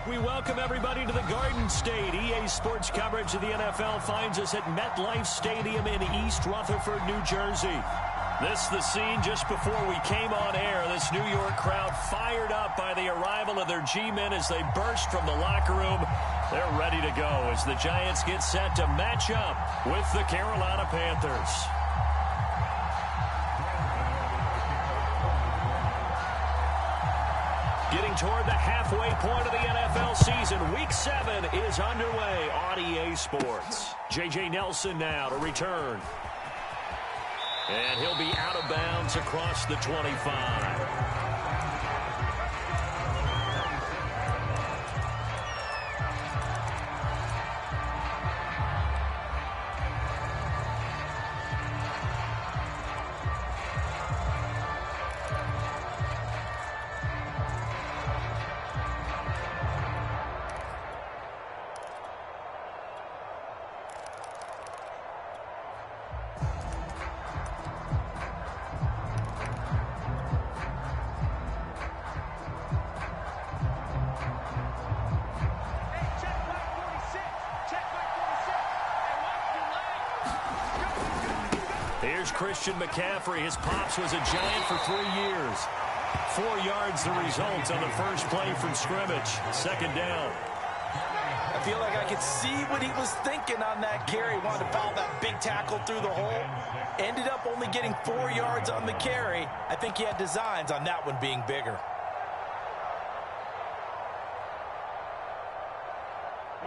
We welcome everybody to the Garden State. EA Sports coverage of the NFL finds us at MetLife Stadium in East Rutherford, New Jersey. This is the scene just before we came on air. This New York crowd fired up by the arrival of their G-men as they burst from the locker room. They're ready to go as the Giants get set to match up with the Carolina Panthers. Getting toward the halfway point of the NFL season. Week 7 is underway on EA Sports. J.J. Nelson now to return. And he'll be out of bounds across the 25. Here's Christian McCaffrey. His pops was a Giant for 3 years. 4 yards the result on the first play from scrimmage. Second down. I feel like I could see what he was thinking on that carry. Wanted to foul that big tackle through the hole. Ended up only getting 4 yards on the carry. I think he had designs on that one being bigger.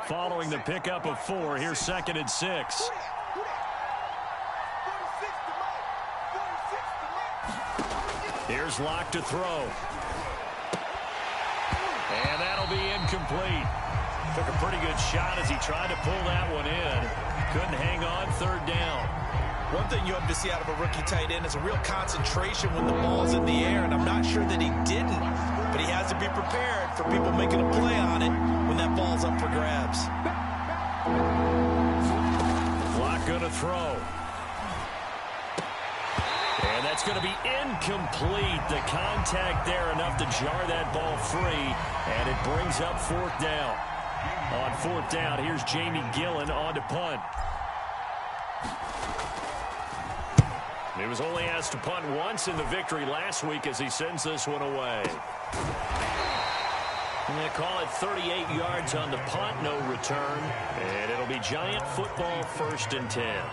Following the pickup of 4, here's 2nd and 6. Here's Locke to throw. And that'll be incomplete. Took a pretty good shot as he tried to pull that one in. Couldn't hang on. 3rd down. One thing you hope to see out of a rookie tight end is a real concentration when the ball's in the air, and I'm not sure that he didn't, but he has to be prepared for people making a play on it when that ball's up for grabs. Locke gonna throw. And that's going to be incomplete. The contact there enough to jar that ball free. And it brings up 4th down. On 4th down, here's Jamie Gillen on to punt. He was only asked to punt once in the victory last week as he sends this one away. And they call it 38 yards on the punt, no return. And it'll be Giant football 1st and 10.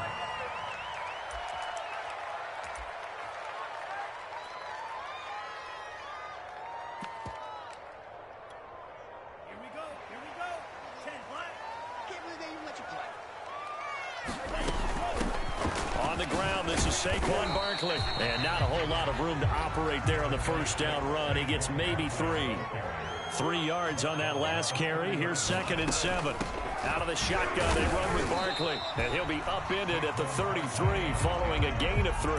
On the ground, this is Saquon Barkley. And not a whole lot of room to operate there on the first down run. He gets maybe 3. 3 yards on that last carry. Here's 2nd and 7. Out of the shotgun, they run with Barkley. And he'll be upended at the 33 following a gain of 3.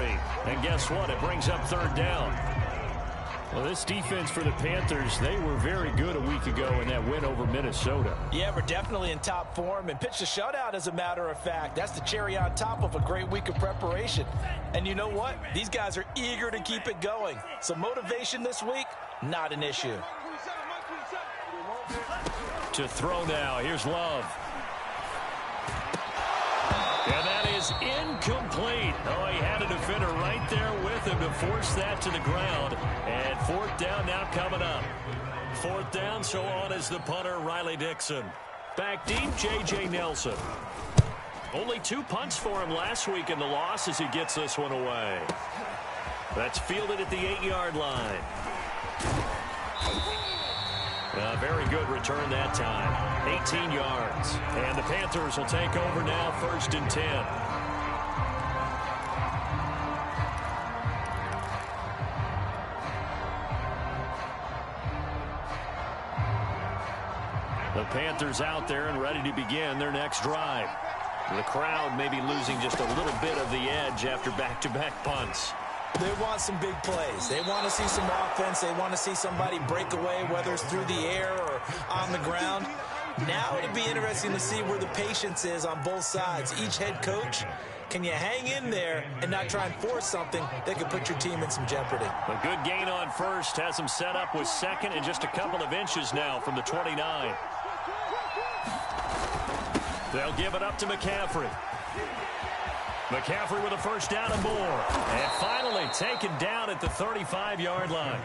And guess what? It brings up 3rd down. Well, this defense for the Panthers, they were very good a week ago in that win over Minnesota. Yeah, we're definitely in top form and pitched a shutout, as a matter of fact. That's the cherry on top of a great week of preparation. And you know what? These guys are eager to keep it going. So motivation this week, not an issue. To throw now. Here's Love. And that is incomplete. Oh, he had a defender right there with him to force that to the ground. And 4th down now coming up. 4th down, so on is the punter, Riley Dixon. Back deep, J.J. Nelson. Only 2 punts for him last week in the loss as he gets this one away. That's fielded at the 8-yard line. A very good return that time. 18 yards. And the Panthers will take over now, 1st and 10. The Panthers out there and ready to begin their next drive. The crowd may be losing just a little bit of the edge after back-to-back punts. They want some big plays. They want to see some offense. They want to see somebody break away, whether it's through the air or on the ground. Now it'll be interesting to see where the patience is on both sides. Each head coach, can you hang in there and not try and force something that could put your team in some jeopardy? A good gain on first has them set up with second and just a couple of inches now from the 29. They'll give it up to McCaffrey. McCaffrey with a first down and more. And finally taken down at the 35-yard line.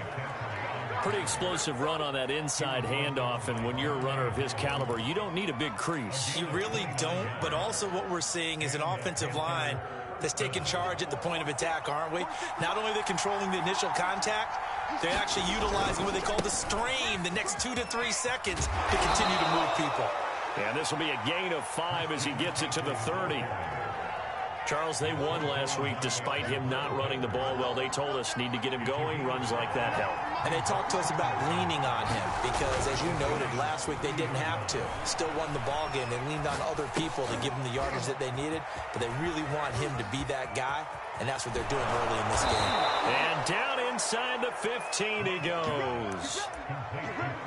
Pretty explosive run on that inside handoff, and when you're a runner of his caliber, you don't need a big crease. You really don't, but also what we're seeing is an offensive line that's taking charge at the point of attack, aren't we? Not only are they controlling the initial contact, they're actually utilizing what they call the strain the next 2 to 3 seconds to continue to move people. And this will be a gain of 5 as he gets it to the 30. Charles, they won last week despite him not running the ball well. They told us need to get him going. Runs like that help. And they talked to us about leaning on him because, as you noted, last week they didn't have to. Still won the ball game. They leaned on other people to give them the yardage that they needed, but they really want him to be that guy, and that's what they're doing early in this game. And down inside the 15 he goes.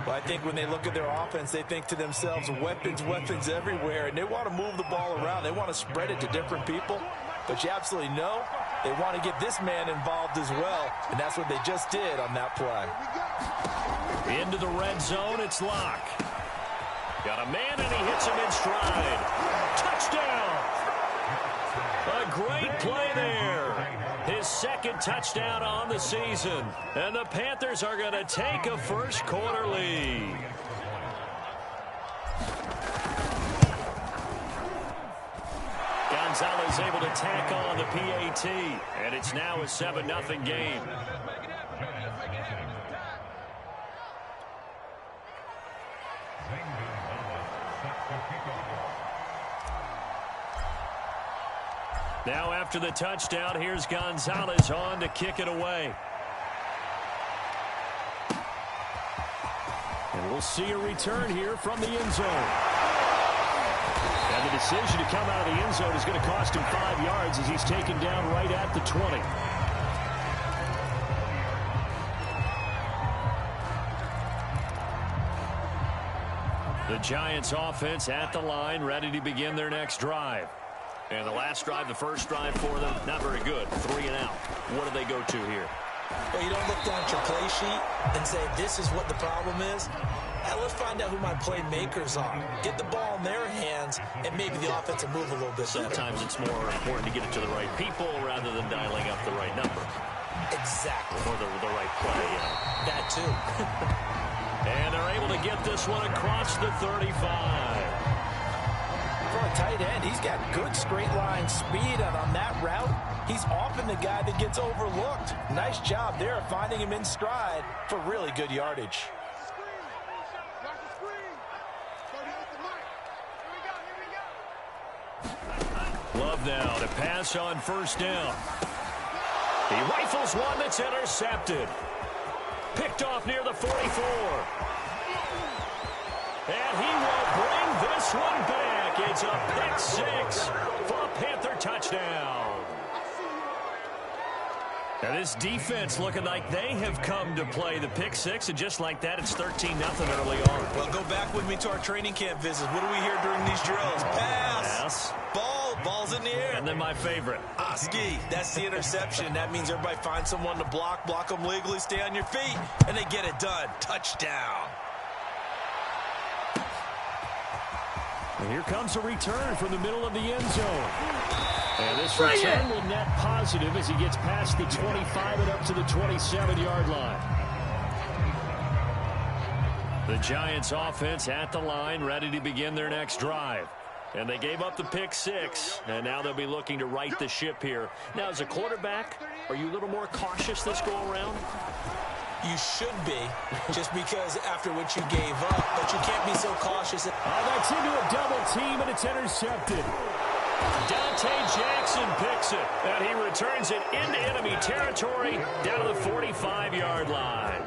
Well, I think when they look at their offense, they think to themselves, weapons, weapons everywhere, and they want to move the ball around. They want to spread it to different people, but you absolutely know they want to get this man involved as well, and that's what they just did on that play. Into the red zone, it's Locke. Got a man, and he hits him in stride. Touchdown! A great play there. His second touchdown on the season. And the Panthers are going to take a first quarter lead. Gonzalez able to tack on the PAT. And it's now a 7-0 game. Now after the touchdown, here's Gonzalez on to kick it away. And we'll see a return here from the end zone. And the decision to come out of the end zone is going to cost him 5 yards as he's taken down right at the 20. The Giants offense at the line, ready to begin their next drive. And the last drive, the first drive for them, not very good. 3 and out. What do they go to here? Well, you don't look down at your play sheet and say, this is what the problem is. Now, let's find out who my playmakers are. Get the ball in their hands, and maybe the offense will move a little bit better. Sometimes it's more important to get it to the right people rather than dialing up the right number. Exactly. Or the right play, That, too. And they're able to get this one across the 35. For a tight end, he's got good straight line speed, and on that route, he's often the guy that gets overlooked. Nice job there of finding him in stride for really good yardage. Love now to pass on first down. He rifles one that's intercepted. Picked off near the 44. And he will bring this one back. It's a pick-6 for a Panther touchdown. Now this defense looking like they have come to play the pick-6, and just like that, it's 13-0 early on. Well, go back with me to our training camp visits. What do we hear during these drills? Pass. Ball's in the air. And then my favorite. Ski. That's the interception. That means everybody finds someone to block them legally, stay on your feet, and they get it done. Touchdown. And here comes a return from the middle of the end zone. And this return will net positive as he gets past the 25 and up to the 27-yard line. The Giants offense at the line, ready to begin their next drive. And they gave up the pick-6, and now they'll be looking to right the ship here. Now, as a quarterback, are you a little more cautious this go-around? You should be, just because after what you gave up, but you can't be so cautious. That's into a double team, and it's intercepted. Dante Jackson picks it, and he returns it into enemy territory down to the 45-yard line.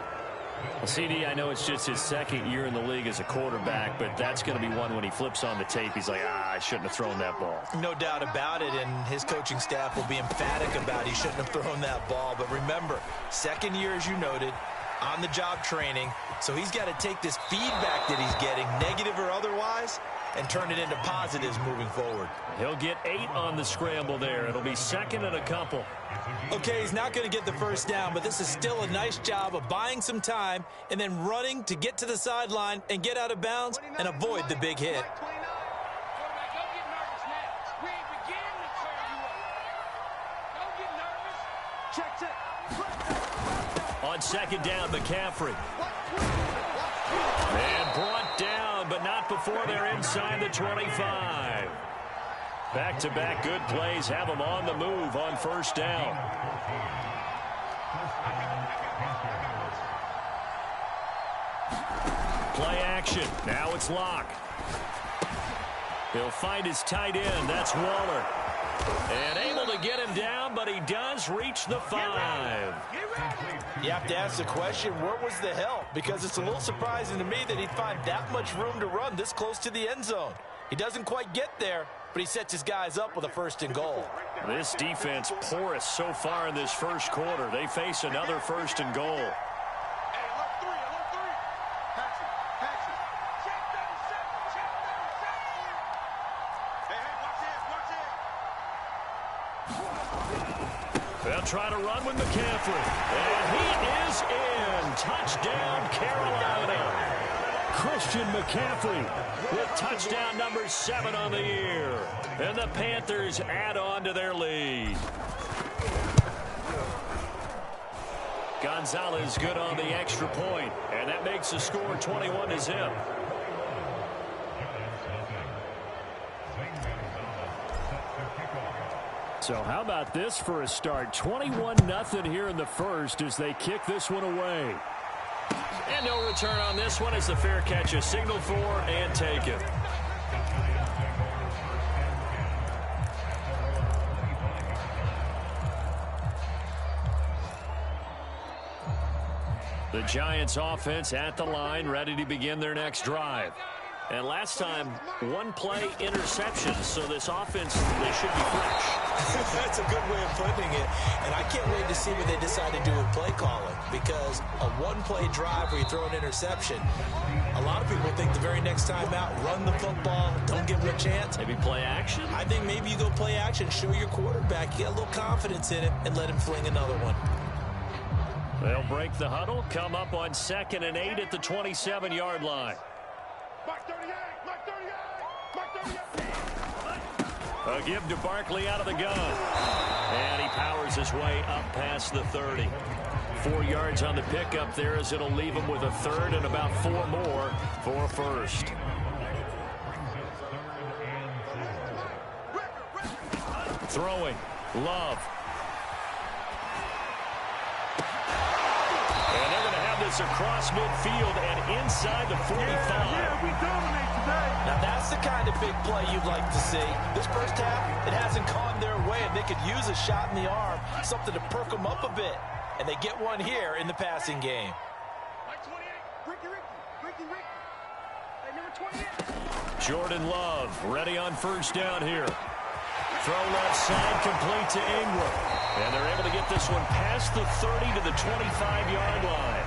Well, CD, I know it's just his second year in the league as a quarterback, but that's going to be one when he flips on the tape. He's like, I shouldn't have thrown that ball. No doubt about it, and his coaching staff will be emphatic about he shouldn't have thrown that ball. But remember, second year, as you noted, on-the-job training, so he's got to take this feedback that he's getting, negative or otherwise, and turn it into positives moving forward. He'll get 8 on the scramble there. It'll be second and a couple. Okay, he's not going to get the first down, but this is still a nice job of buying some time and then running to get to the sideline and get out of bounds and avoid the big hit. On second down, McCaffrey. And brought down, but not before they're inside the 25. Back-to-back good plays have them on the move on first down. Play action. Now it's Locke. He'll find his tight end. That's Waller. And able to get him down, but he does reach the 5. You have to ask the question, where was the help? Because it's a little surprising to me that he'd find that much room to run this close to the end zone. He doesn't quite get there, but he sets his guys up with a first and goal. This defense porous so far in this first quarter. They face another first and goal. They'll try to run with McCaffrey. And he is in. Touchdown, Carolina. Christian McCaffrey with touchdown number 7 on the year. And the Panthers add on to their lead. Gonzalez good on the extra point, and that makes the score 21-0. So how about this for a start? 21-0 here in the first as they kick this one away. And no return on this one as the fair catch is signaled for and taken. The Giants offense at the line, ready to begin their next drive. And last time, 1-play interception, so this offense, they should be fresh. That's a good way of putting it. And I can't wait to see what they decide to do with play calling, because a 1-play drive where you throw an interception, a lot of people think the very next time out, run the football, don't give him a chance. Maybe play action? I think maybe you go play action, show your quarterback, get a little confidence in him, and let him fling another one. They'll break the huddle, come up on 2nd and 8 at the 27-yard line. A give to Barkley out of the gun. And he powers his way up past the 30. 4 yards on the pickup there as it'll leave him with a third and about 4 more for a first. Throwing. Love. And they're going to have this across midfield and inside the 45. Yeah, we dominate today. Now that's the kind of big play you'd like to see. This first half, it hasn't gone their way, and they could use a shot in the arm, something to perk them up a bit. And they get one here in the passing game. Jordan Love ready on first down here. Throw left side, complete to Ingram. And they're able to get this one past the 30 to the 25-yard line.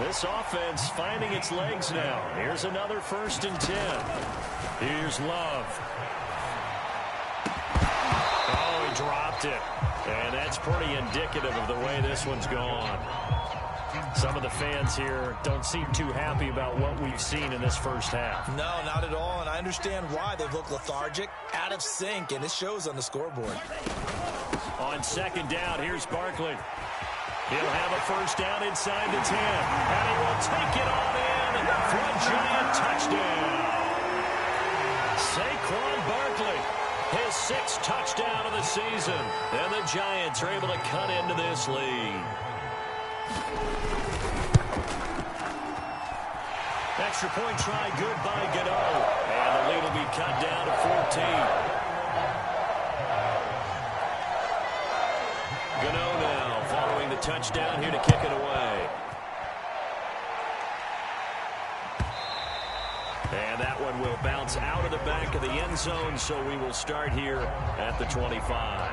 This offense finding its legs now. Here's another 1st and 10. Here's Love. Oh, he dropped it. And that's pretty indicative of the way this one's gone. Some of the fans here don't seem too happy about what we've seen in this first half. No, not at all, and I understand why. They've looked lethargic, out of sync, and it shows on the scoreboard. On 2nd down, here's Barkley. He'll have a first down inside the 10, and he will take it on in for a giant touchdown. Saquon Barkley, his 6th touchdown of the season, and the Giants are able to cut into this lead. Extra point try good by Gano. And the lead will be cut down to 14. Gano now following the touchdown here to kick it away. And that one will bounce out of the back of the end zone, so we will start here at the 25.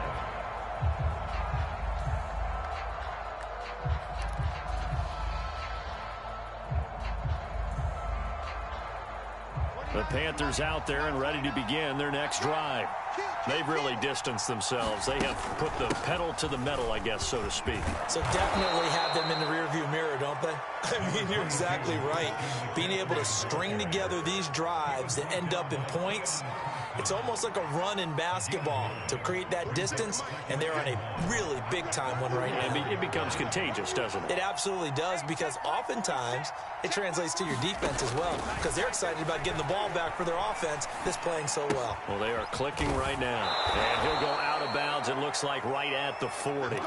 The Panthers out there and ready to begin their next drive. They've really distanced themselves. They have put the pedal to the metal, I guess, so to speak. So definitely have them in the rearview mirror, don't they? I mean, you're exactly right. Being able to string together these drives that end up in points, it's almost like a run in basketball to create that distance, and they're on a really big-time one right now. It becomes contagious, doesn't it? It absolutely does, because oftentimes it translates to your defense as well, because they're excited about getting the ball back for their offense that's playing so well. Well, they are clicking right now. And he'll go out of bounds, it looks like, right at the 40.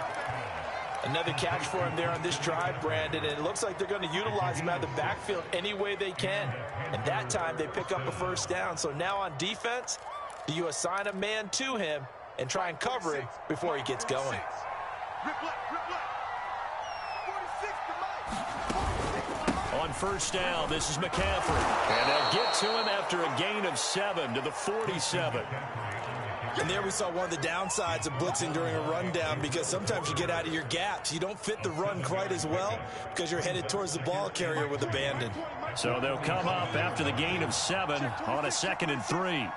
Another catch for him there on this drive, Brandon, and it looks like they're going to utilize him out of the backfield any way they can. And that time they pick up a first down. So now on defense, do you assign a man to him and try and cover him before he gets going? On first down, this is McCaffrey. And they'll get to him after a gain of 7 to the 47. And there we saw one of the downsides of blitzing during a rundown, because sometimes you get out of your gaps. You don't fit the run quite as well because you're headed towards the ball carrier with abandon. So they'll come up after the gain of 7 on a 2nd and 3.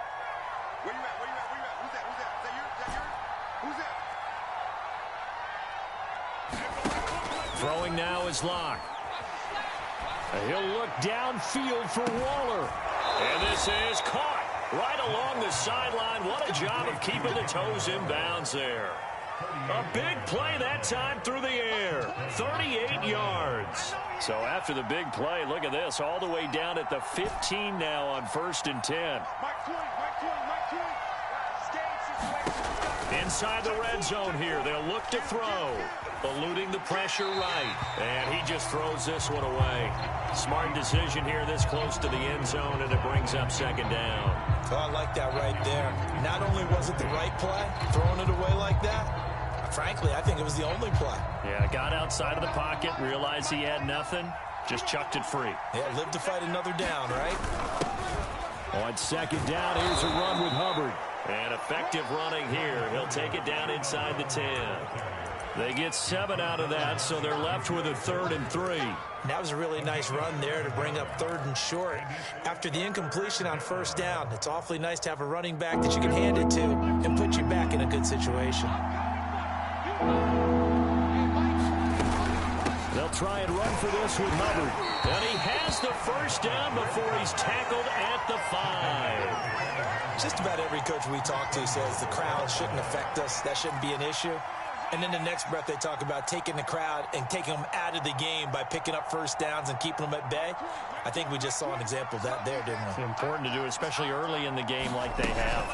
Throwing now is Locke. He'll look downfield for Waller. And this is caught right along the sideline. What a job of keeping the toes in bounds there. A big play that time through the air. 38 yards. So after the big play, look at this. All the way down at the 15 now on 1st and 10. Inside the red zone here. They'll look to throw. Eluding the pressure right. And he just throws this one away. Smart decision here this close to the end zone, and it brings up 2nd down. Oh, I like that right there. Not only was it the right play, throwing it away like that, frankly, I think it was the only play. Yeah, got outside of the pocket, realized he had nothing, just chucked it free. Yeah, live to fight another down, right? On 2nd down, here's a run with Hubbard. And effective running here. He'll take it down inside the 10. They get 7 out of that, so they're left with a 3rd and 3. That was a really nice run there to bring up 3rd and short. After the incompletion on 1st down, it's awfully nice to have a running back that you can hand it to and put you back in a good situation. They'll try and run for this with Hubbard. And he has the first down before he's tackled at the 5. Just about every coach we talk to says the crowd shouldn't affect us. That shouldn't be an issue. And then the next breath they talk about taking the crowd and taking them out of the game by picking up first downs and keeping them at bay. I think we just saw an example of that there, didn't we? It's important to do, especially early in the game like they have.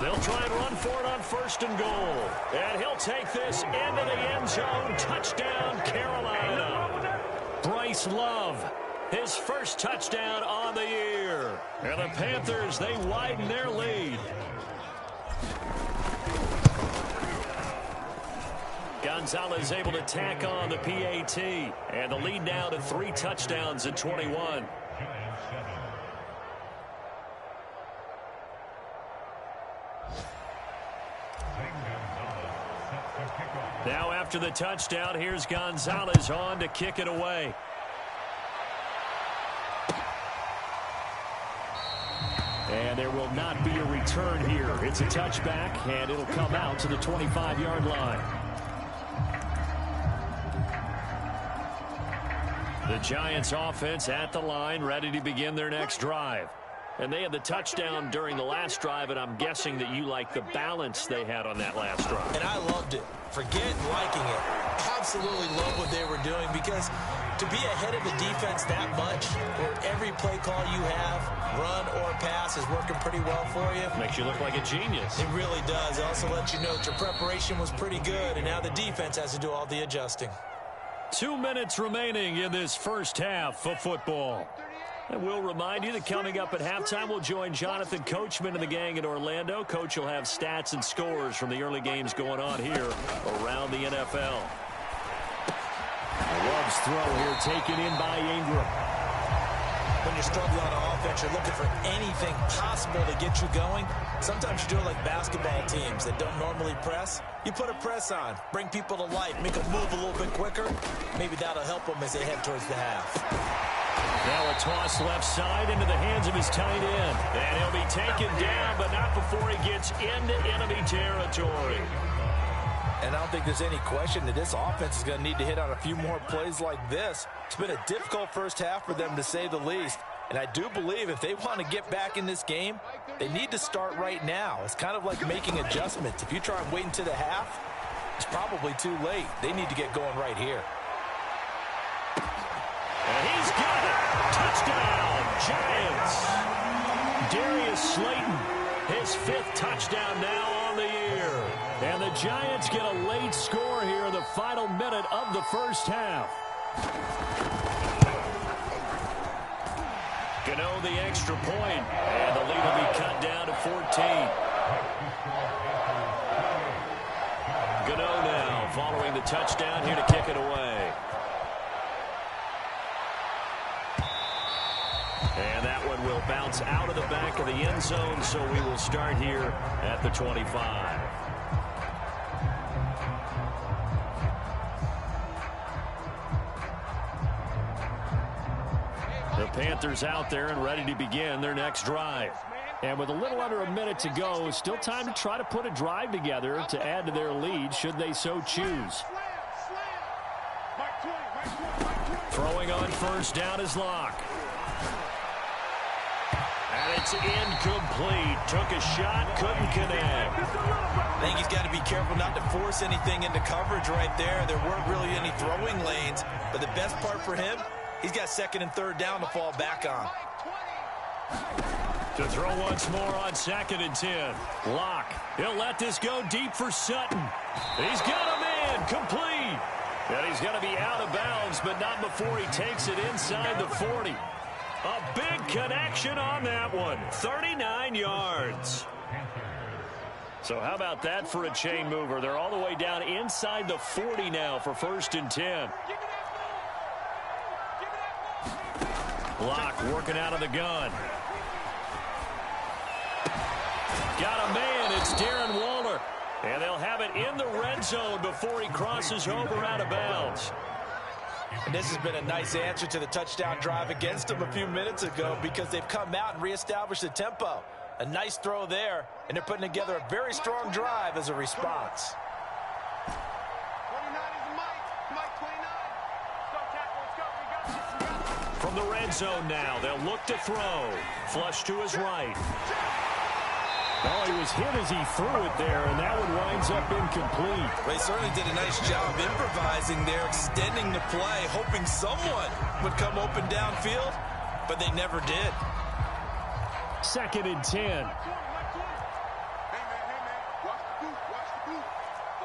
They'll try and run for it on 1st and goal. And he'll take this into the end zone. Touchdown, Carolina. Bryce Love, his first touchdown on the year. And the Panthers, they widen their lead. Gonzalez able to tack on the PAT. And the lead now to 3 touchdowns at 21. Now after the touchdown, here's Gonzalez on to kick it away. And there will not be a return here. It's a touchback, and it'll come out to the 25-yard line. The Giants offense at the line, ready to begin their next drive. And they had the touchdown during the last drive, and I'm guessing that you like the balance they had on that last drive. And I loved it. Forget liking it. Absolutely love what they were doing, because to be ahead of the defense that much, where every play call you have, run or pass, is working pretty well for you. Makes you look like a genius. It really does. It also lets you know that your preparation was pretty good, and now the defense has to do all the adjusting. 2 minutes remaining in this first half of football. And we'll remind you that coming up at halftime, we'll join Jonathan Coachman and the gang in Orlando. Coach will have stats and scores from the early games going on here around the NFL. Love's throw here taken in by Ingram. When you're struggling on offense, you're looking for anything possible to get you going. Sometimes you do it like basketball teams that don't normally press. You put a press on, bring people to life, make them move a little bit quicker. Maybe that'll help them as they head towards the half. Now a toss left side into the hands of his tight end. And he'll be taken down, but not before he gets into enemy territory. And I don't think there's any question that this offense is going to need to hit on a few more plays like this. It's been a difficult first half for them, to say the least. And I do believe if they want to get back in this game, they need to start right now. It's kind of like making adjustments. If you try and wait until the half, it's probably too late. They need to get going right here. And he's got it. Touchdown, Giants. Darius Slayton, his 5th touchdown now on the year. And the Giants get a late score here in the final minute of the first half. Gano the extra point, and the lead will be cut down to 14. Gano now following the touchdown here to kick it away. And that one will bounce out of the back of the end zone, so we will start here at the 25. The Panthers out there and ready to begin their next drive. And with a little under a minute to go, still time to try to put a drive together to add to their lead should they so choose. Throwing on first down is Locke. And it's incomplete. Took a shot, couldn't connect. I think he's got to be careful not to force anything into coverage right there. There weren't really any throwing lanes, but the best part for him, he's got 2nd and 3rd down to fall back on. To throw once more on 2nd and 10. Locke. He'll let this go deep for Sutton. He's got a man complete. And he's going to be out of bounds, but not before he takes it inside the 40. A big connection on that one. 39 yards. So how about that for a chain mover? They're all the way down inside the 40 now for 1st and 10. Locke working out of the gun. Got a man. It's Darren Waller. And they'll have it in the red zone before he crosses over out of bounds. And this has been a nice answer to the touchdown drive against them a few minutes ago, because they've come out and reestablished the tempo. A nice throw there, and they're putting together a very strong drive as a response. 29 is Mike 29. From the red zone now, they'll look to throw. Flush to his right. Well, he was hit as he threw it there, and that one winds up incomplete. They certainly did a nice job improvising there, extending the play, hoping someone would come open downfield, but they never did. 2nd and 10. Hey, man, watch the boot,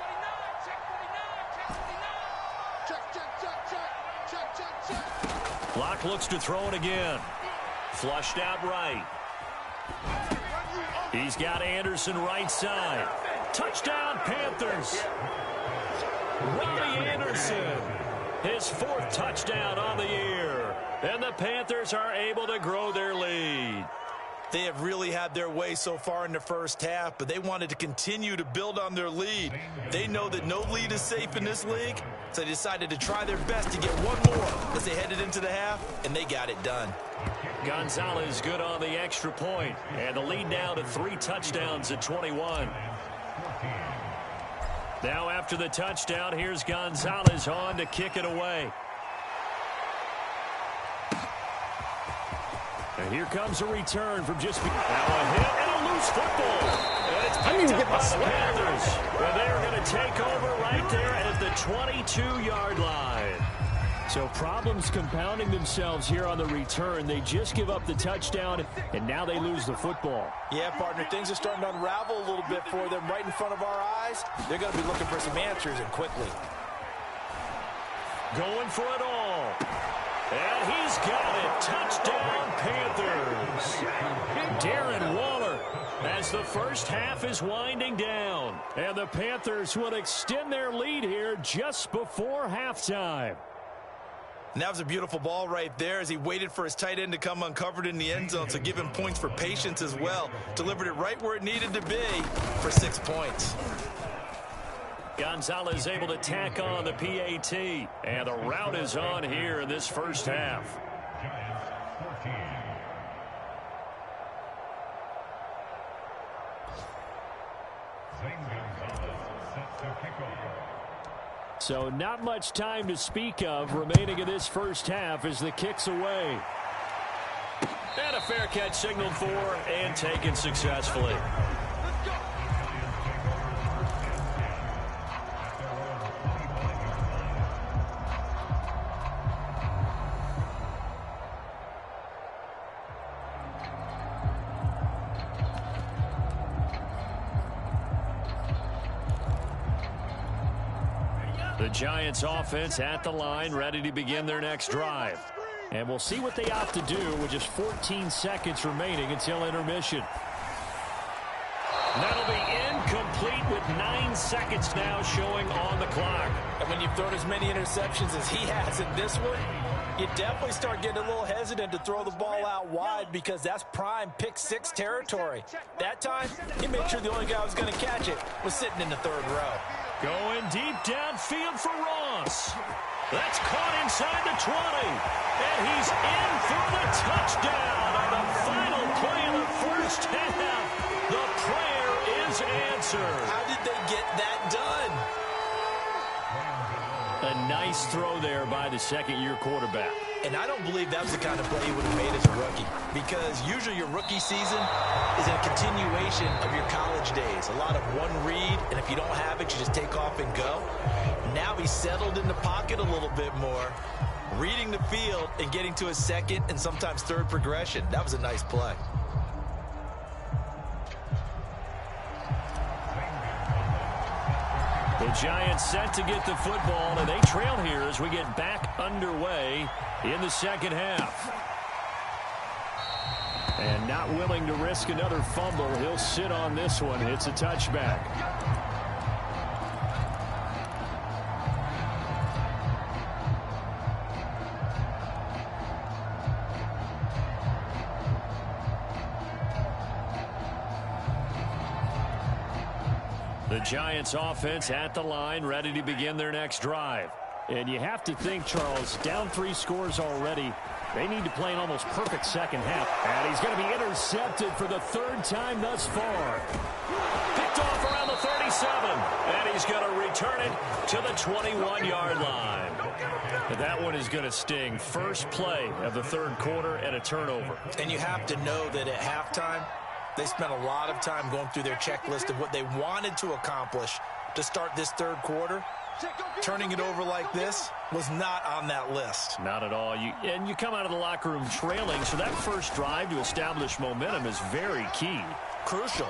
49, check. Locke looks to throw it again. Flushed out right. He's got Anderson right side. Touchdown, Panthers. Robbie Anderson, his 4th touchdown on the year. And the Panthers are able to grow their lead. They have really had their way so far in the first half, but they wanted to continue to build on their lead. They know that no lead is safe in this league, so they decided to try their best to get one more as they headed into the half, and they got it done. Gonzalez good on the extra point, and the lead now to 3 touchdowns at 21. Now after the touchdown, here's Gonzalez on to kick it away. And here comes a return from just now a hit and a loose football. And it's picked up by the Panthers. And they're going to take over right there at the 22-yard line. So problems compounding themselves here on the return. They just give up the touchdown, and now they lose the football. Yeah, partner, things are starting to unravel a little bit for them right in front of our eyes. They're going to be looking for some answers, and quickly. Going for it all. And he's got it. Touchdown, Panthers. Darren Waller as the first half is winding down. And the Panthers will extend their lead here just before halftime. And that was a beautiful ball right there as he waited for his tight end to come uncovered in the end zone, so give him points for patience as well. Delivered it right where it needed to be for 6 points. Gonzalez able to tack on the PAT, and the route is on here in this first half. So not much time to speak of remaining in this first half as the kick's away. And a fair catch signaled for and taken successfully. The Giants offense at the line, ready to begin their next drive. And we'll see what they opt to do with just 14 seconds remaining until intermission. That'll be incomplete with 9 seconds now showing on the clock. And when you've thrown as many interceptions as he has in this one, you definitely start getting a little hesitant to throw the ball out wide because that's prime pick-6 territory. That time, he made sure the only guy who was going to catch it was sitting in the third row. Going deep downfield for Ross. That's caught inside the 20. And he's in for the touchdown on the final play of the first half. The prayer is answered. How did they get that done? A nice throw there by the second-year quarterback. And I don't believe that was the kind of play he would have made as a rookie, because usually your rookie season is a continuation of your college days. A lot of one read, and if you don't have it, you just take off and go. Now he's settled in the pocket a little bit more, reading the field and getting to his second and sometimes third progression. That was a nice play. The Giants set to get the football, and they trail here as we get back underway in the second half. And not willing to risk another fumble, he'll sit on this one. It's a touchback. The Giants offense at the line, ready to begin their next drive. And you have to think, Charles, down 3 scores already. They need to play an almost perfect second half. And he's going to be intercepted for the 3rd time thus far. Picked off around the 37. And he's going to return it to the 21-yard line. And that one is going to sting. First play of the 3rd quarter and a turnover. And you have to know that at halftime, they spent a lot of time going through their checklist of what they wanted to accomplish to start this 3rd quarter. Turning it over like this was not on that list. Not at all. And you come out of the locker room trailing, so that first drive to establish momentum is very key. Crucial.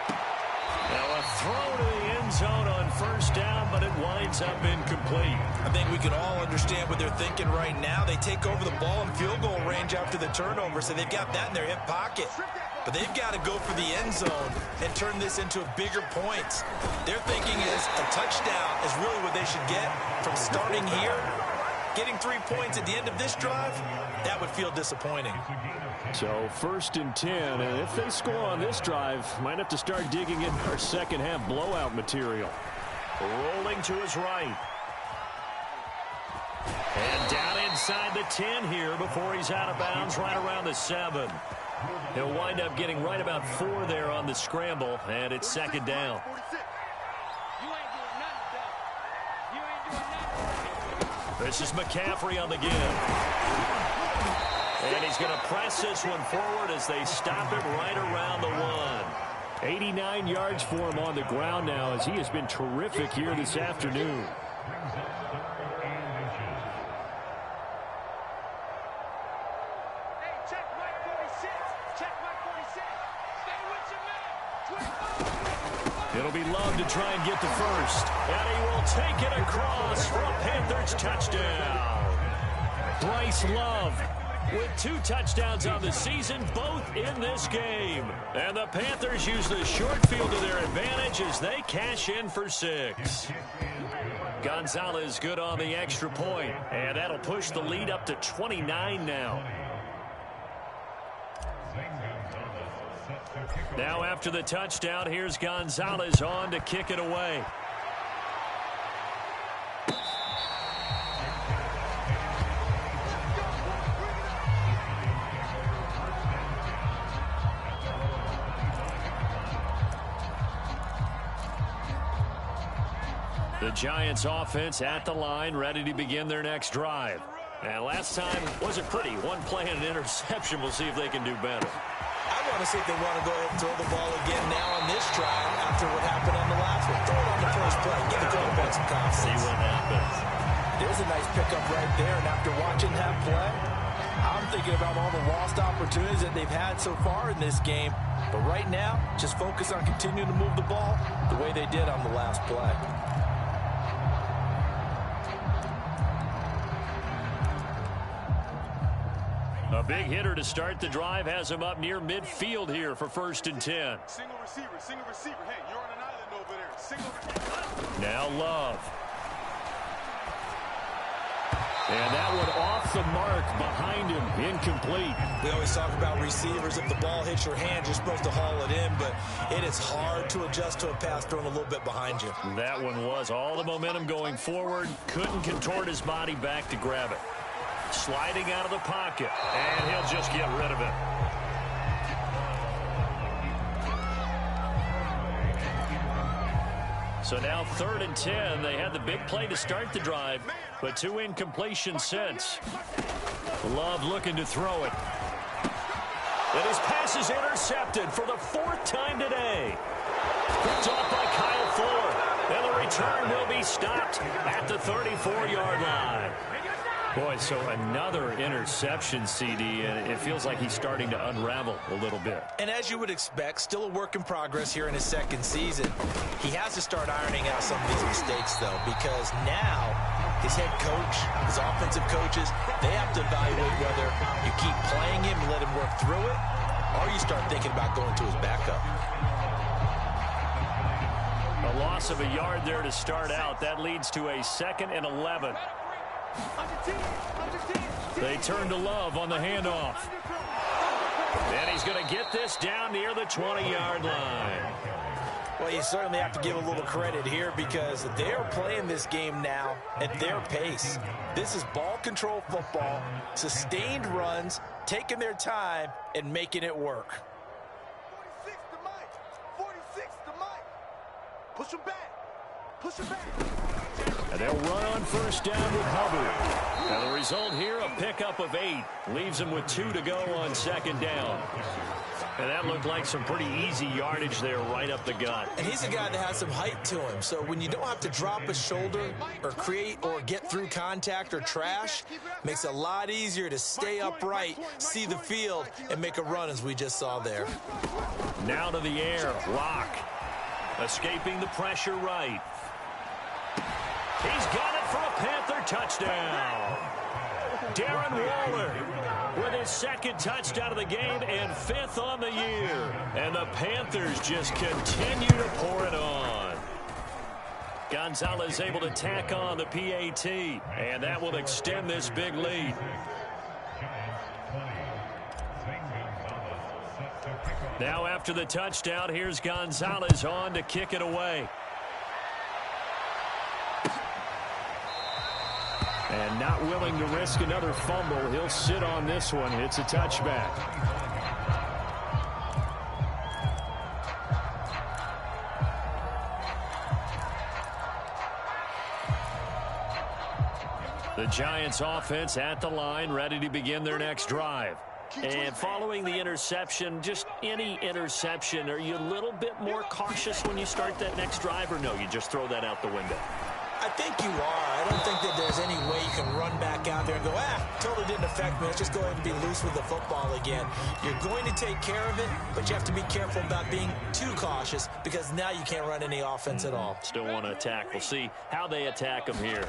Now a throw to the end zone on first down, but it winds up incomplete. I think we can all understand what they're thinking right now. They take over the ball in field goal range after the turnover, so they've got that in their hip pocket. But they've got to go for the end zone and turn this into bigger points. Their thinking is a touchdown is really what they should get from starting here. Getting 3 points at the end of this drive, that would feel disappointing. So 1st and 10, and if they score on this drive, might have to start digging in our second half blowout material. Rolling to his right. And down inside the 10 here before he's out of bounds right around the 7. He'll wind up getting right about 4 there on the scramble, and it's 2nd down. This is McCaffrey on the give. And he's going to press this one forward as they stop it right around the 1. 89 yards for him on the ground now as he has been terrific here this afternoon. It'll be Love to try and get the first. And he will take it across for a Panthers touchdown. Bryce Love with 2 touchdowns on the season, both in this game. And the Panthers use the short field to their advantage as they cash in for 6. Gonzalez good on the extra point, and that'll push the lead up to 29 now. Now after the touchdown, here's Gonzalez on to kick it away. The Giants offense at the line, ready to begin their next drive. And last time wasn't pretty. One play and an interception. We'll see if they can do better. I want to see if they want to go ahead and throw the ball again now on this drive after what happened on the last one. Throw it on the first play. Give the quarterback some confidence. See what happens. There's a nice pickup right there. And after watching that play, I'm thinking about all the lost opportunities that they've had so far in this game. But right now, just focus on continuing to move the ball the way they did on the last play. A big hitter to start the drive has him up near midfield here for 1st and 10. Single receiver, single receiver. Hey, you're on an island over there. Single receiver. Now Love. And that one off the mark behind him, incomplete. We always talk about receivers. If the ball hits your hand, you're supposed to haul it in, but it is hard to adjust to a pass thrown a little bit behind you. That one was all the momentum going forward. Couldn't contort his body back to grab it. Sliding out of the pocket, and he'll just get rid of it. So now 3rd and 10. They had the big play to start the drive, but 2 incompletions since. Love looking to throw it. And his pass is intercepted for the 4th time today. Picked off by Kyle Fuller. And the return will be stopped at the 34-yard line. Boy, so another interception, CD, and it feels like he's starting to unravel a little bit. And as you would expect, still a work in progress here in his 2nd season. He has to start ironing out some of these mistakes, though, because now his head coach, his offensive coaches, they have to evaluate whether you keep playing him and let him work through it, or you start thinking about going to his backup. A loss of a yard there to start out. That leads to a 2nd and 11. They turn to Love on the handoff. And he's going to get this down near the 20-yard line. Well, you certainly have to give a little credit here because they're playing this game now at their pace. This is ball control football, sustained runs, taking their time and making it work. 46 to Mike. 46 to Mike. Push him back. Push him back. And they'll run on 1st down with Hubbard. And the result here, a pickup of 8. Leaves them with 2 to go on 2nd down. And that looked like some pretty easy yardage there right up the gut. And he's a guy that has some height to him. So when you don't have to drop a shoulder or create or get through contact or trash, makes it a lot easier to stay upright, see the field, and make a run as we just saw there. Now to the air. Lock. Escaping the pressure right. He's got it for a Panther touchdown. Darren Waller with his 2nd touchdown of the game and 5th on the year. And the Panthers just continue to pour it on. Gonzalez able to tack on the PAT, and that will extend this big lead. Now after the touchdown, here's Gonzalez on to kick it away. And not willing to risk another fumble. He'll sit on this one. It's a touchback. The Giants offense at the line, ready to begin their next drive. And following the interception, just any interception, are you a little bit more cautious when you start that next drive, or no, you just throw that out the window? I think you are. I don't think that there's any way you can run back out there and go, totally didn't affect me. Let's just go ahead and be loose with the football again. You're going to take care of it, but you have to be careful about being too cautious because now you can't run any offense at all. Still want to attack. We'll see how they attack him here.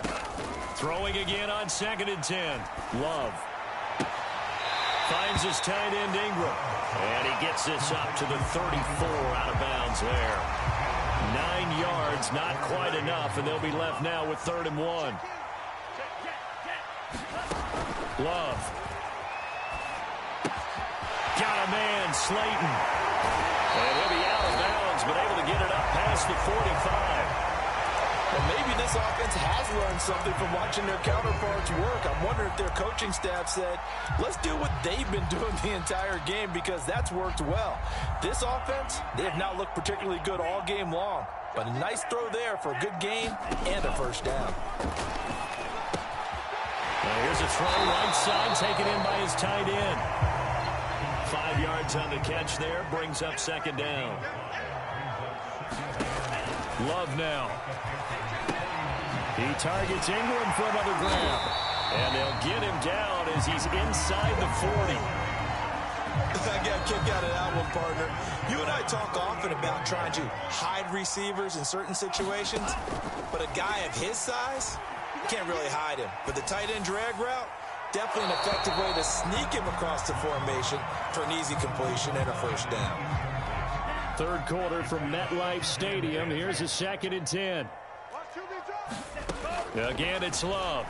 Throwing again on 2nd and 10. Love. Finds his tight end Ingram. And he gets this up to the 34 out of bounds there. 9 yards, not quite enough, and they'll be left now with 3rd and 1. Love. Got a man, Slayton. And he'll be out of bounds, but able to get it up past the 45. Well, maybe this offense has learned something from watching their counterparts work. I'm wondering if their coaching staff said, let's do what they've been doing the entire game because that's worked well. This offense, they have not looked particularly good all game long. But a nice throw there for a good gain and a first down. Well, here's a throw right side taken in by his tight end. 5 yards on the catch there, brings up second down. Love now. He targets Ingram for another grab. And they'll get him down as he's inside the 40. I got a kick out of that one, partner. You and I talk often about trying to hide receivers in certain situations, but a guy of his size, you can't really hide him. But the tight end drag route, definitely an effective way to sneak him across the formation for an easy completion and a first down. Third quarter from MetLife Stadium. Here's a 2nd and 10. Again, it's Love.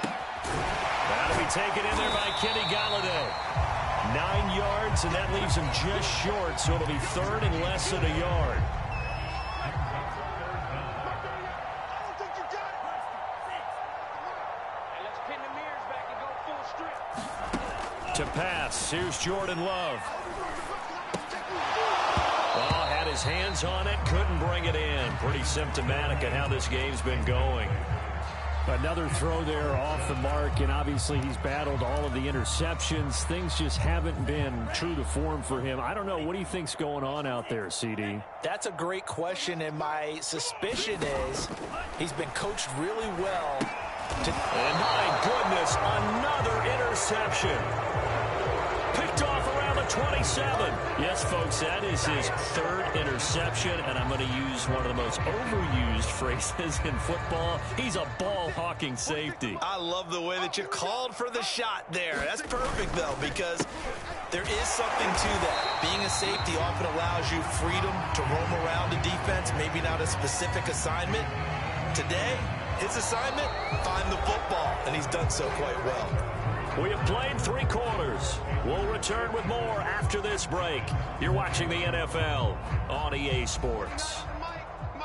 That'll be taken in there by Kenny Golladay. 9 yards, and that leaves him just short, so it'll be 3rd and less than a yard. To pass, here's Jordan Love. Oh, had his hands on it, couldn't bring it in. Pretty symptomatic of how this game's been going. Another throw there off the mark, and obviously he's battled all of the interceptions. Things just haven't been true to form for him. I don't know. What do you think's going on out there, CD? That's a great question, and my suspicion is he's been coached really well. And my goodness, another interception. Picked off around the 27. Yes, folks, that is his 3rd interception, and I'm going to use one of the most overused phrases in football. He's a ball-hawking safety. I love the way that you called for the shot there. That's perfect, though, because there is something to that. Being a safety often allows you freedom to roam around the defense, maybe not a specific assignment. Today, his assignment, find the football, and he's done so quite well. We have played 3 quarters. We'll return with more after this break. You're watching the NFL on EA Sports.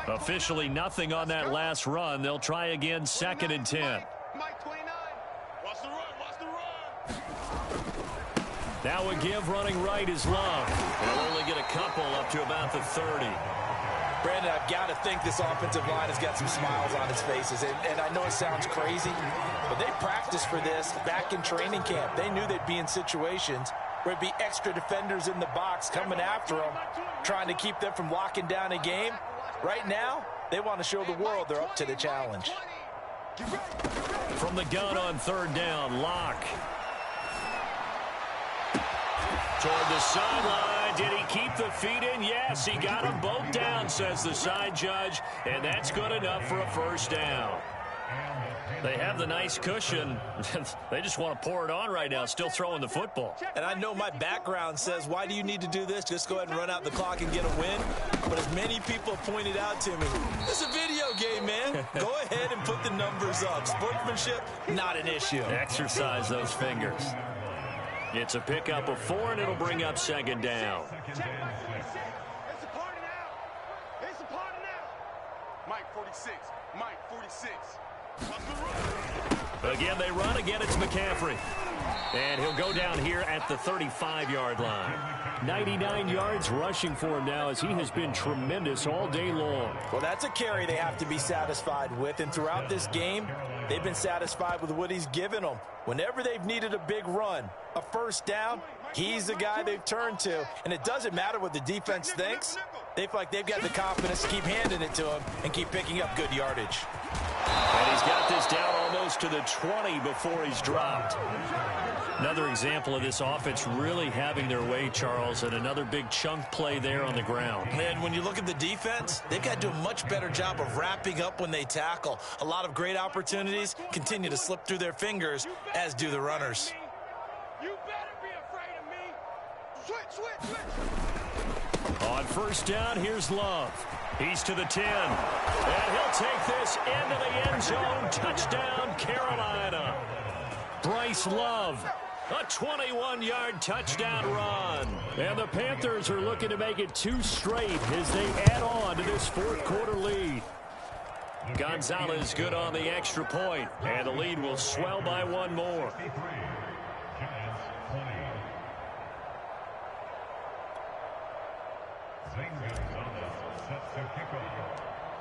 Officially nothing on that last run. They'll try again, 2nd and 10. Watch the run. Now a give running right is Love. They'll only get a couple up to about the 30. Brandon, I've got to think this offensive line has got some smiles on its faces. And I know it sounds crazy, but they practiced for this back in training camp. They knew they'd be in situations where it'd be extra defenders in the box coming after them, trying to keep them from locking down a game. Right now, they want to show the world they're up to the challenge. From the gun on 3rd down, Locke. Toward the sideline. Did he keep the feet in? Yes, he got them both down, says the side judge, and that's good enough for a first down. They have the nice cushion. They just want to pour it on right now, still throwing the football. And I know my background says, why do you need to do this? Just go ahead and run out the clock and get a win. But as many people have pointed out to me, it's a video game, man. Go ahead and put the numbers up. Sportsmanship, not an issue. Exercise those fingers. It's a pickup of 4, and it'll bring up 2nd down. It's a party now. It's a party now. Mike 46. Mike 46. Again, they run. Again, it's McCaffrey. And he'll go down here at the 35-yard line. 99 yards rushing for him now as he has been tremendous all day long. Well, that's a carry they have to be satisfied with. And throughout this game, they've been satisfied with what he's given them. Whenever they've needed a big run, a first down, he's the guy they've turned to. And it doesn't matter what the defense thinks. They feel like they've got the confidence to keep handing it to him and keep picking up good yardage. And he's got this down almost to the 20 before he's dropped. Another example of this offense really having their way, Charles, and another big chunk play there on the ground. And when you look at the defense, they've got to do a much better job of wrapping up when they tackle. A lot of great opportunities continue to slip through their fingers, as do the runners. You better be afraid of me. Switch. On first down, here's Love. He's to the 10. And he'll take this into the end zone. Touchdown, Carolina. Bryce Love. A 21-yard touchdown run. And the Panthers are looking to make it 2 straight as they add on to this 4th quarter lead. Gonzalez good on the extra point, and the lead will swell by one more.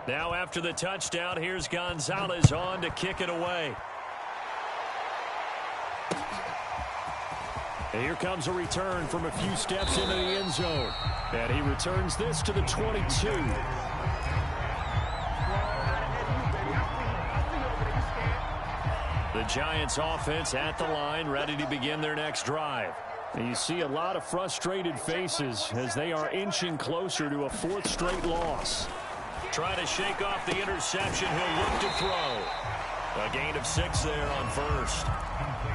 Now after the touchdown, here's Gonzalez on to kick it away. And here comes a return from a few steps into the end zone. And he returns this to the 22. The Giants offense at the line, ready to begin their next drive. And you see a lot of frustrated faces as they are inching closer to a fourth straight loss. Trying to shake off the interception. He'll look to throw. A gain of 6 there on first.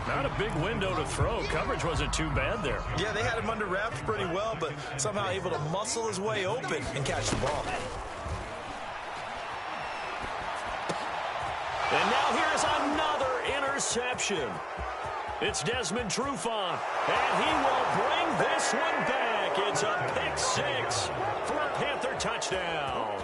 Not a big window to throw. Coverage wasn't too bad there. Yeah, they had him under wraps pretty well, but somehow able to muscle his way open and catch the ball. And now here's another interception. It's Desmond Trufant, and he will bring this one back. It's a pick-6 for a Panther touchdown.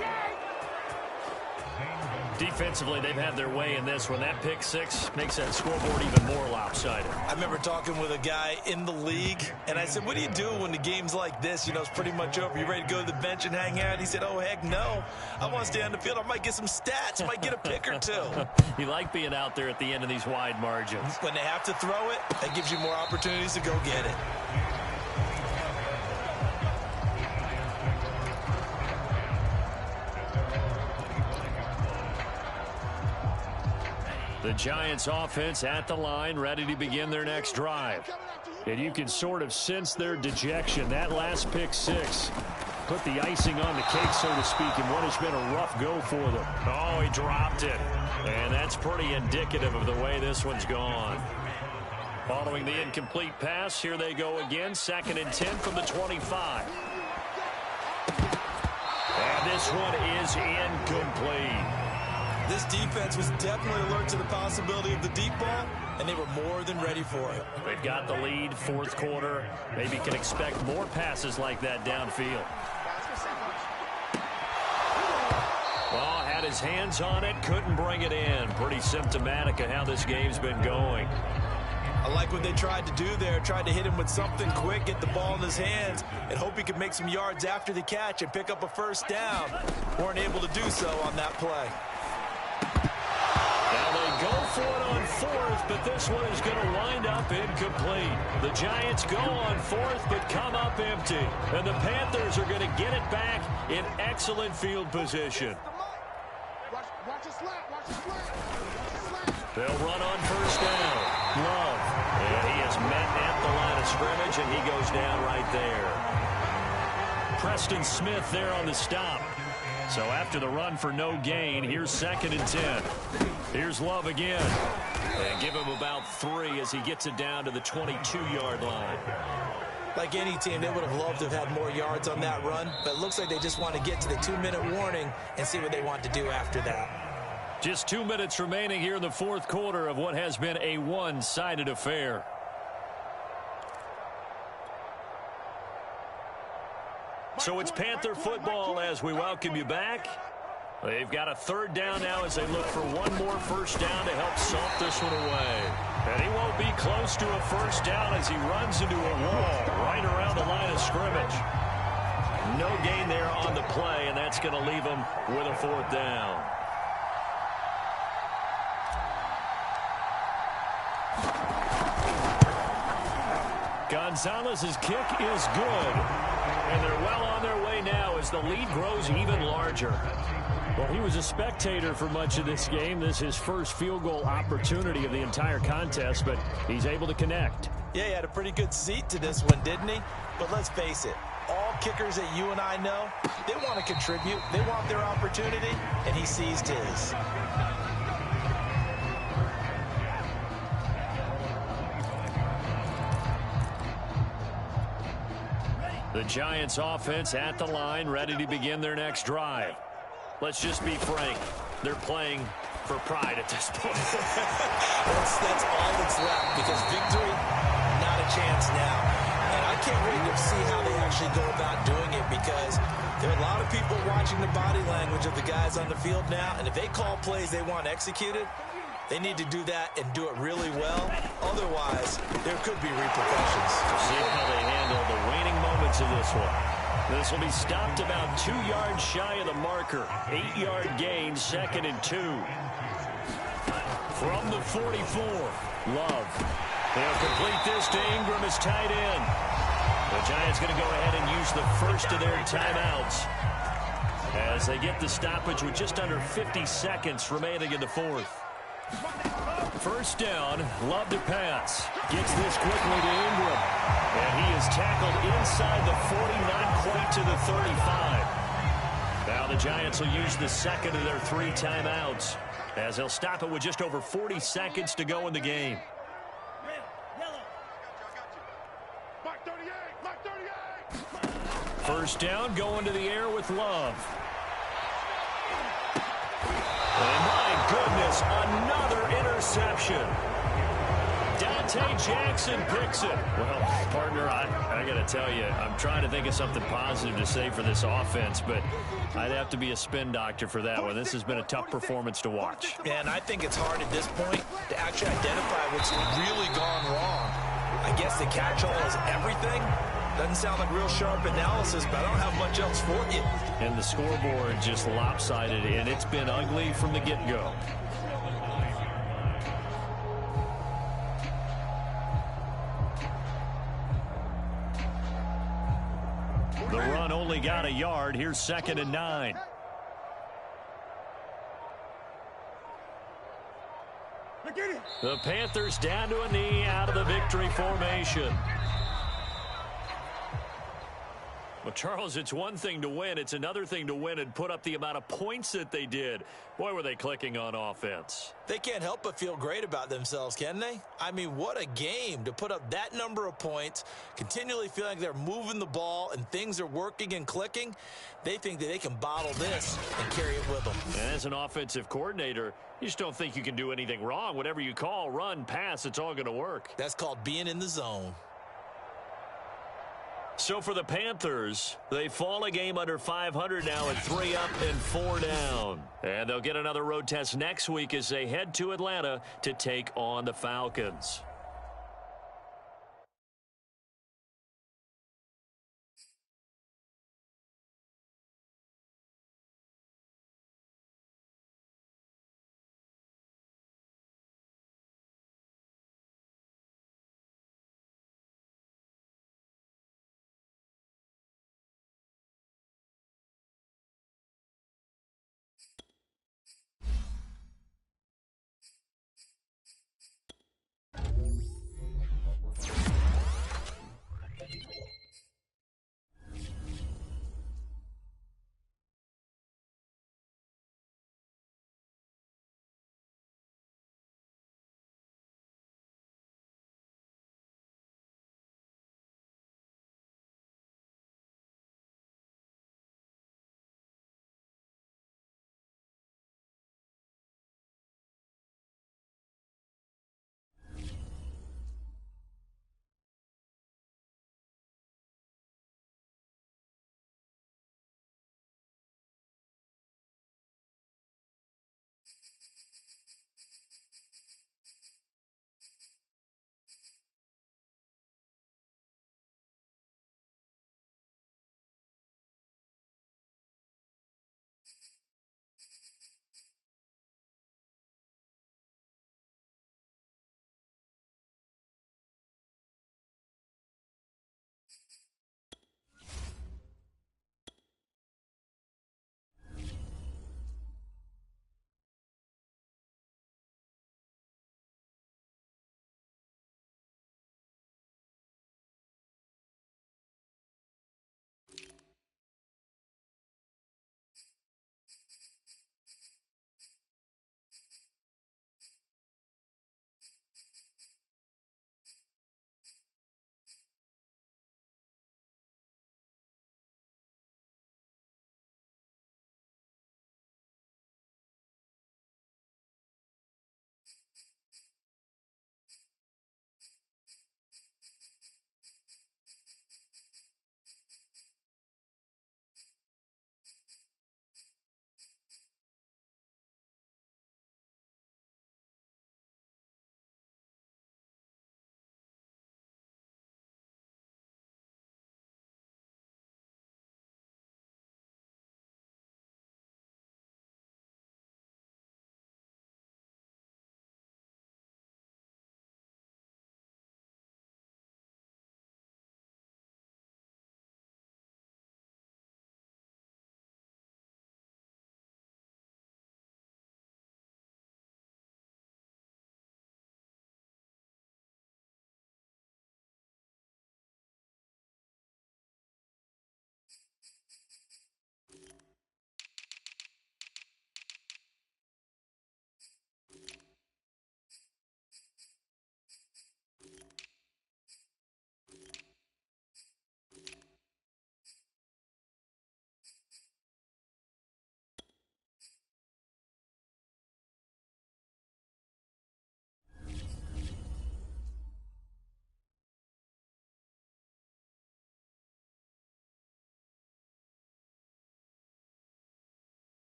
Defensively, they've had their way in this one. That pick-6 makes that scoreboard even more lopsided. I remember talking with a guy in the league, and I said, what do you do when the game's like this? You know, it's pretty much over. You ready to go to the bench and hang out? He said, oh, heck no. I want to stay on the field. I might get some stats. I might get a pick or two. You like being out there at the end of these wide margins. When they have to throw it, that gives you more opportunities to go get it. The Giants offense at the line, ready to begin their next drive. And you can sort of sense their dejection. That last pick-6 put the icing on the cake, so to speak, in what has been a rough go for them. Oh, he dropped it. And that's pretty indicative of the way this one's gone. Following the incomplete pass, here they go again. 2nd and 10 from the 25. And this one is incomplete. This defense was definitely alert to the possibility of the deep ball, and they were more than ready for it. They've got the lead, fourth quarter. Maybe can expect more passes like that downfield. Well, had his hands on it, couldn't bring it in. Pretty symptomatic of how this game's been going. I like what they tried to do there. Tried to hit him with something quick, get the ball in his hands, and hope he could make some yards after the catch and pick up a first down. Weren't able to do so on that play. Now they go for it on fourth, but this one is going to wind up incomplete. The Giants go on fourth, but come up empty. And the Panthers are going to get it back in excellent field position. They'll run on first down. Love. And he is met at the line of scrimmage, and he goes down right there. Preston Smith there on the stop. So after the run for no gain, here's 2nd and 10. Here's Love again. And give him about 3 as he gets it down to the 22-yard line. Like any team, they would have loved to have had more yards on that run, but it looks like they just want to get to the 2-minute warning and see what they want to do after that. Just 2 minutes remaining here in the fourth quarter of what has been a one-sided affair. So it's Panther football as we welcome you back. They've got a 3rd down now as they look for one more first down to help salt this one away. And he won't be close to a first down as he runs into a wall right around the line of scrimmage. No gain there on the play, and that's going to leave him with a 4th down. Gonzalez's kick is good. And they're well on their way now as the lead grows even larger. Well, he was a spectator for much of this game. This is his first field goal opportunity of the entire contest, but he's able to connect. Yeah, he had a pretty good seat to this one, didn't he? But let's face it, all kickers that you and I know, they want to contribute. They want their opportunity, and he seized his. The Giants offense at the line, ready to begin their next drive. Let's just be frank. They're playing for pride at this point. that's all that's left, because victory, not a chance now. And I can't wait to see how they actually go about doing it, because there are a lot of people watching the body language of the guys on the field now, and if they call plays they want executed, they need to do that and do it really well. Otherwise, there could be repercussions. See how they handle the waning moments of this one. This will be stopped about 2 yards shy of the marker. 8-yard gain, 2nd and 2. From the 44, Love. They'll complete this to Ingram as tight end. The Giants going to go ahead and use the first of their timeouts as they get the stoppage with just under 50 seconds remaining in the fourth. First down, Love to pass. Gets this quickly to Ingram. And he is tackled inside the 40, not quite to the 35. Now the Giants will use the second of their 3 timeouts as they'll stop it with just over 40 seconds to go in the game. First down, going to the air with Love. And my goodness, another interception. Dante Jackson picks it. Well, partner, I got to tell you, I'm trying to think of something positive to say for this offense, but I'd have to be a spin doctor for that one. This has been a tough performance to watch. And I think it's hard at this point to actually identify what's really gone wrong. I guess the catch-all is everything. Doesn't sound like real sharp analysis, but I don't have much else for you. And the scoreboard just lopsided, and it's been ugly from the get-go. The run only got a yard. Here's 2nd and 9. The Panthers down to a knee out of the victory formation. Well, Charles, it's one thing to win. It's another thing to win and put up the amount of points that they did. Boy, were they clicking on offense. They can't help but feel great about themselves, can they? I mean, what a game to put up that number of points, continually feeling like they're moving the ball and things are working and clicking. They think that they can bottle this and carry it with them. And as an offensive coordinator, you just don't think you can do anything wrong. Whatever you call, run, pass, it's all going to work. That's called being in the zone. So for the Panthers, they fall a game under 500 now at 3 up and 4 down. And they'll get another road test next week as they head to Atlanta to take on the Falcons.